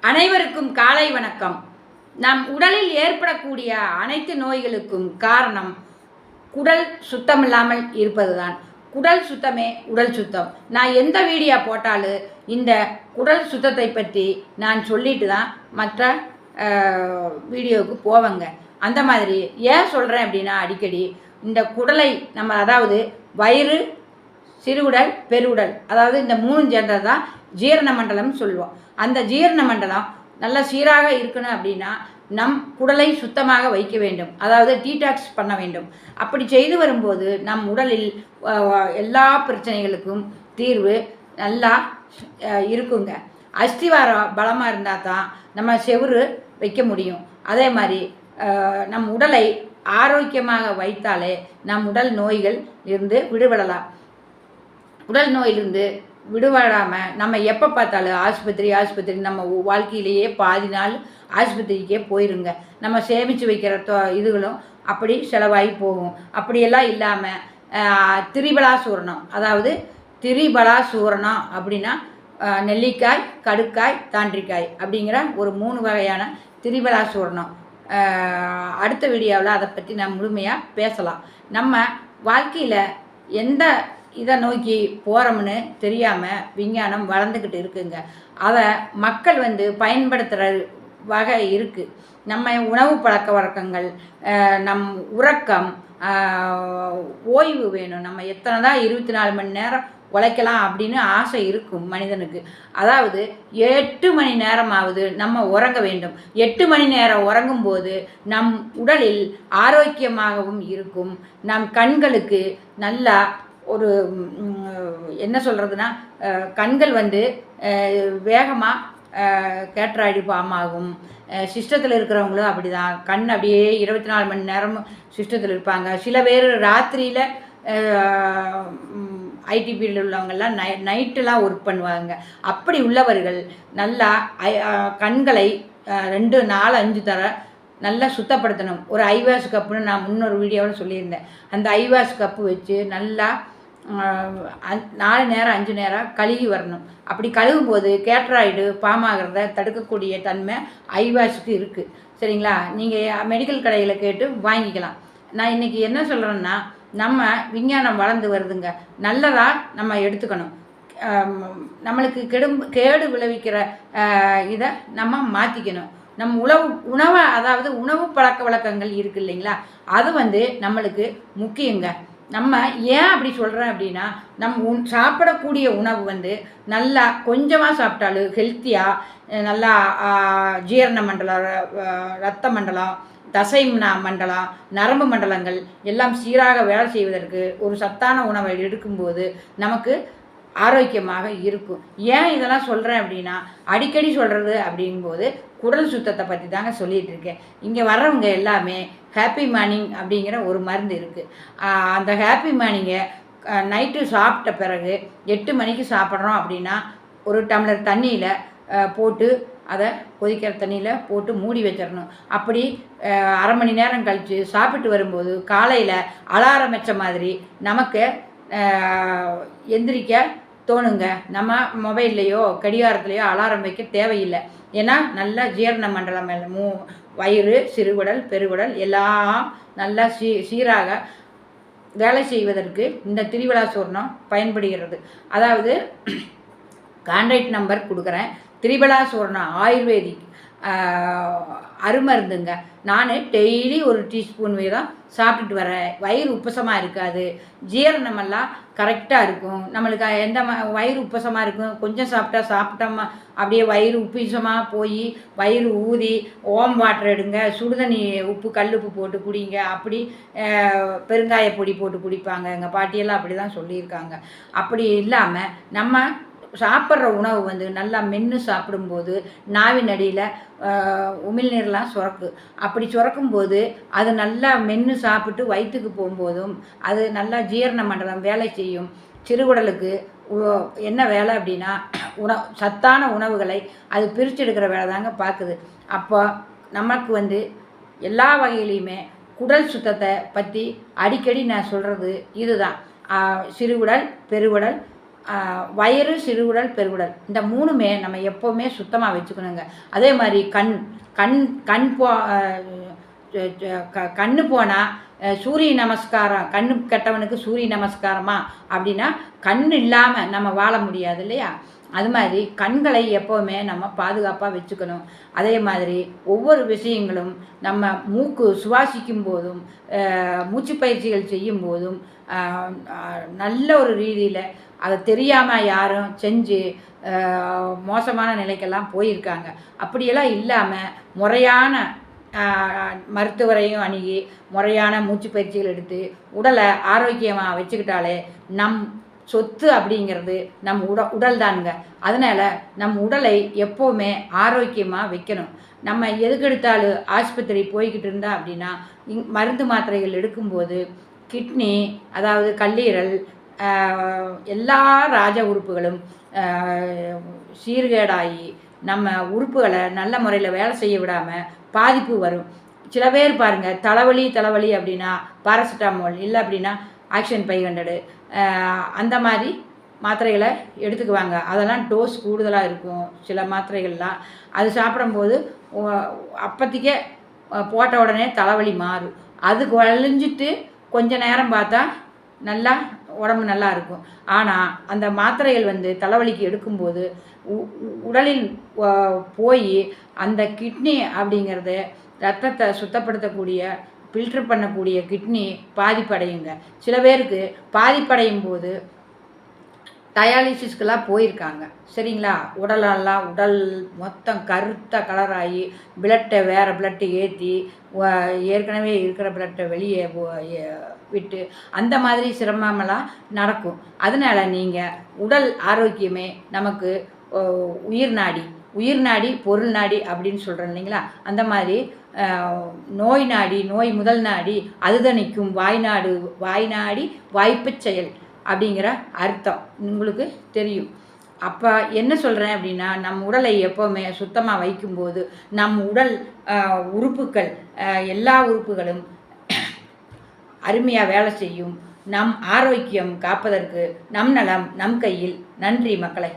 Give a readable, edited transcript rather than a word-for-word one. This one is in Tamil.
அனைவருக்கும் காலை வணக்கம். நம் உடலில் ஏற்படக்கூடிய அனைத்து நோய்களுக்கும் காரணம் குடல் சுத்தமில்லாமல் இருப்பதுதான். குடல் சுத்தமே உடல் சுத்தம். நான் எந்த வீடியோ போட்டாலும் இந்த குடல் சுத்தத்தை பற்றி நான் சொல்லிட்டு தான் மற்ற வீடியோவுக்கு போவேங்க. அந்த மாதிரி ஏன் சொல்கிறேன் அப்படின்னா, அடிக்கடி இந்த குடலை நம்ம, அதாவது வயிறு, சிறுகுடல், பெருகுடல், அதாவது இந்த மூணு சேர்ந்தது தான் ஜீரண மண்டலம்னு சொல்லுவோம். அந்த ஜீரண மண்டலம் நல்லா சீராக இருக்கணும் அப்படின்னா நம் குடலை சுத்தமாக வைக்க வேண்டும், அதாவது டீடாக்ஸ் பண்ண வேண்டும். அப்படி செய்து வரும்போது நம் உடலில் எல்லா பிரச்சனைகளுக்கும் தீர்வு நல்லா இருக்குங்க. அஸ்திவாரம் பலமாக இருந்தால் தான் நம்ம செவுறு வைக்க முடியும். அதே மாதிரி நம் உடலை ஆரோக்கியமாக வைத்தாலே நம் உடல் நோய்கள் இருந்து விடுபடலாம். உடல் நோயிலிருந்து விடுபடாமல் நம்ம எப்போ பார்த்தாலும் ஆஸ்பத்திரி நம்ம வாழ்க்கையிலேயே பாதி நாள் ஆஸ்பத்திரிக்கே போயிருங்க. நம்ம சேமித்து வைக்கிற இதுகளும் அப்படி செலவாகி போகும். அப்படியெல்லாம் இல்லாமல் திரிபலாசூரணம், அதாவது திரிபலாசூரணம் அப்படின்னா நெல்லிக்காய், கடுக்காய், தாண்டிக்காய் அப்படிங்கிற ஒரு 3 வகையான திரிபலாசூரணம். அடுத்த வீடியோவில் அதை பற்றி நான் முழுமையாக பேசலாம். நம்ம வாழ்க்கையில் எந்த இதை நோக்கி போகிறோம்னு தெரியாமல் விஞ்ஞானம் வளர்ந்துக்கிட்டு இருக்குங்க. அதை மக்கள் பயன்படுத்துகிற வகை இருக்குது. நம்ம உணவு பழக்க வழக்கங்கள், நம் உறக்கம், ஓய்வு வேணும். நம்ம எத்தனை தான் 24 மணி நேரம் உழைக்கலாம் அப்படின்னு ஆசை இருக்கும் மனிதனுக்கு. அதாவது 8 மணி நேரமாவது நம்ம உறங்க வேண்டும். 8 மணி நேரம் உறங்கும்போது நம் உடலில் ஆரோக்கியமாகவும் இருக்கும். நம் கண்களுக்கு நல்லா ஒரு என்ன சொல்கிறதுனா, கண்கள் வேகமாக கேட்ராய்டு ஃபார்ம் ஆகும். சிஸ்டத்தில் இருக்கிறவங்களும் அப்படி தான். கண் அப்படியே 24 மணி நேரமும் சிஸ்டத்தில் இருப்பாங்க. சில பேர் ராத்திரியில் ஐடி ஃபீல்டில் உள்ளவங்கெல்லாம் நைட்டெலாம் ஒர்க் பண்ணுவாங்க. அப்படி உள்ளவர்கள் நல்லா கண்களை 2, 4, 5 தர நல்லா சுத்தப்படுத்தணும். ஒரு ஐவாஸ் கப்புன்னு நான் முன்னொரு வீடியோவில் சொல்லியிருந்தேன். அந்த ஐவாஸ் கப்பு வச்சு நல்லா 4 நேரம் 5 நேரம் கழுகி வரணும். அப்படி கழுகும்போது கேட்ராய்டு ஃபார்ம் ஆகிறத தடுக்கக்கூடிய தன்மை ஐவாஸுக்கு இருக்குது. சரிங்களா? நீங்கள் மெடிக்கல் கடையில் கேட்டு வாங்கிக்கலாம். நான் இன்றைக்கி என்ன சொல்கிறேன்னா, நம்ம விஞ்ஞானம் வளர்ந்து வருதுங்க. நல்லதாக நம்ம எடுத்துக்கணும். நம்மளுக்கு கேடு விளைவிக்கிற இதை நம்ம மாற்றிக்கணும். நம்ம உணவை, அதாவது உணவு பழக்க வழக்கங்கள் இருக்குது இல்லைங்களா, அது நம்மளுக்கு முக்கியங்க. நம்ம ஏன் அப்படி சொல்கிறேன் அப்படின்னா, நம்ம சாப்பிடக்கூடிய உணவு நல்லா கொஞ்சமாக சாப்பிட்டாலும் ஹெல்த்தியாக நல்லா ஜீரண மண்டலம், இரத்த மண்டலம், தசை மண்டலம், நரம்பு மண்டலங்கள் எல்லாம் சீராக வேலை செய்வதற்கு ஒரு சத்தான உணவை எடுக்கும்போது நமக்கு ஆரோக்கியமாக இருக்கும். ஏன் இதெல்லாம் சொல்கிறேன் அப்படின்னா, அடிக்கடி சொல்கிறது அப்படிங்கும்போது குடல் சுத்தத்தை பற்றி தாங்க சொல்லிகிட்டு இருக்கேன். இங்கே வர்றவங்க எல்லாமே ஹாப்பி மார்னிங் அப்படிங்கிற ஒரு மருந்து இருக்குது. அந்த ஹாப்பி மார்னிங்கை நைட்டு சாப்பிட்ட பிறகு 8 மணிக்கு சாப்பிட்றோம் அப்படின்னா ஒரு டம்ளர் தண்ணியில் போட்டு, அதை கொதிக்கிற தண்ணியில் போட்டு மூடி வச்சிடணும். அப்படி அரை மணி நேரம் கழித்து சாப்பிட்டு வரும்போது காலையில் அலாரம் வச்ச மாதிரி நமக்கு எந்திரிக்க தோணுங்க. நம்ம மொபைல்லையோ கடிகாரத்துலையோ அலாரம் வைக்க தேவையில்லை. ஏன்னா நல்லா ஜீரண மண்டலம், வயிறு, சிறுகுடல், பெருகுடல் எல்லாம் நல்லா சீராக வேலை செய்வதற்கு இந்த திரிபலாசூரணம் பயன்படுகிறது. அதாவது கான்டாக்ட் நம்பர் கொடுக்குறேன். திரிபலாசூரணம் ஆயுர்வேதிக் அருமருந்துங்க. நான் டெய்லி ஒரு டீஸ்பூன் வீதம் சாப்பிட்டுட்டு வரேன். வயிறு உப்பசமாக இருக்காது, ஜீரணமெல்லாம் கரெக்டாக இருக்கும். நம்மளுக்கு எந்த வயிறு உப்பசமாக இருக்கும், கொஞ்சம் சாப்பிட்டோமா அப்படியே வயிறு உப்பிசமாக போய் வயிறு ஊதி ஓம் வாட்டர் எடுங்க, சுடுதண்ணி உப்பு கல் உப்பு போட்டு குடிங்க, அப்படி பெருங்காய பொடி போட்டு குடிப்பாங்க. எங்கள் பாட்டியெல்லாம் அப்படி தான் சொல்லியிருக்காங்க. அப்படி இல்லாமல் நம்ம சாப்பிட்ற உணவு நல்லா மென்று சாப்பிடும்போது நாவின் அடியில் உமிழ்நீர்லாம் சுரக்கு. அப்படி சுரக்கும்போது அது நல்லா மென்று சாப்பிட்டு வயிற்றுக்கு போகும்போதும் அது நல்லா ஜீரண மண்டலம் வேலை செய்யும். சிறுகுடலுக்கு என்ன வேலை அப்படின்னா, சத்தான உணவுகளை அது பிரிச்செடுக்கிற வேலை தாங்க பார்க்குது. அப்போ நமக்கு எல்லா வகையிலையுமே குடல் சுத்தத்தை பற்றி அடிக்கடி நான் சொல்கிறது இதுதான். சிறுகுடல், பெருகுடல், வயிறு, சிறுகுடல், பெருகுடல் இந்த 3மே நம்ம எப்போவுமே சுத்தமாக வச்சுக்கணுங்க. அதே மாதிரி கண் கண் கண் போ கண்ணு போனால் சூரிய நமஸ்காரம், கண்ணு கெட்டவனுக்கு சூரிய நமஸ்காரமா அப்படின்னா கண் இல்லாமல் நம்ம வாழ முடியாது இல்லையா? அது மாதிரி கண்களை எப்போவுமே நம்ம பாதுகாப்பாக வச்சுக்கணும். அதே மாதிரி ஒவ்வொரு விஷயங்களும் நம்ம மூக்கு சுவாசிக்கும் போதும் மூச்சு பயிற்சிகள் செய்யும் போதும் நல்ல ஒரு ரீதியில் அதை தெரியாமல் யாரும் செஞ்சு மோசமான நிலைக்கெல்லாம் போயிருக்காங்க. அப்படியெல்லாம் இல்லாமல் முறையான மருத்துவரையும் அணுகி முறையான மூச்சு பயிற்சிகள் எடுத்து உடலை ஆரோக்கியமாக வச்சுக்கிட்டாலே நம் சொத்து அப்படிங்கிறது நம் உடல் தானுங்க. அதனால் நம் உடலை எப்போவுமே ஆரோக்கியமாக வைக்கணும். நம்ம எதுக்கெடுத்தாலும் ஆஸ்பத்திரி போய்கிட்டு இருந்தா அப்படின்னா மருந்து மாத்திரைகள் எடுக்கும்போது கிட்னி, அதாவது கல்லீரல், எல்லா ராஜ உறுப்புகளும் சீர்கேடாகி நம்ம உறுப்புகளை நல்ல முறையில் வேலை செய்ய விடாமல் பாதிப்பு வரும். சில பேர் பாருங்கள், தலைவலி அப்படின்னா பாராசிட்டாமால், இல்லை அப்படின்னா ஆக்ஷன் 500 அந்த மாதிரி மாத்திரைகளை எடுத்துக்குவாங்க. அதெல்லாம் டோஸ் கூடுதலாக இருக்கும் சில மாத்திரைகள்லாம். அது சாப்பிடும்போது அப்போதைக்கே போட்ட உடனே தலைவலி மாறும். அது குறைஞ்சிட்டு கொஞ்ச நேரம் பார்த்தா நல்லா உடம்பு நல்லா இருக்கும். ஆனால் அந்த மாத்திரைகள் தலைவலிக்கு எடுக்கும்போது உடலில் போய் அந்த கிட்னி அப்படிங்கிறது ரத்தத்தை சுத்தப்படுத்தக்கூடிய ஃபில்ட்ரு பண்ணக்கூடிய கிட்னி பாதிப்படையுங்க. சில பேருக்கு பாதிப்படையும் போது டயாலிசிஸ்க்கெல்லாம் போயிருக்காங்க சரிங்களா? உடல் மொத்தம் கருத்த கலராகி பிளட்டை வேறு பிளட்டு ஏற்றி ஏற்கனவே இருக்கிற பிளட்டை வெளியே விட்டு அந்த மாதிரி சிரமமெல்லாம் நடக்கும். அதனால் நீங்கள் உடல் ஆரோக்கியமே நமக்கு உயிர் நாடி பொருள் நாடி அப்படின்னு சொல்கிறோம் இல்லைங்களா? அந்த மாதிரி நோய் முதல் நாடி அதுதணிக்கும் வாய் நாடி வாய்ப்புச் செயல் அப்படிங்கிற அர்த்தம் உங்களுக்கு தெரியும். அப்போ என்ன சொல்கிறேன் அப்படின்னா, நம் உடலை எப்போவுமே சுத்தமாக வைக்கும்போது நம் உடல் உறுப்புகள் எல்லா உறுப்புகளும் அருமையாக வேலை செய்யும். நம் ஆரோக்கியம் காப்பதற்கு நம் நலம் நம் கையில். நன்றி மக்களை.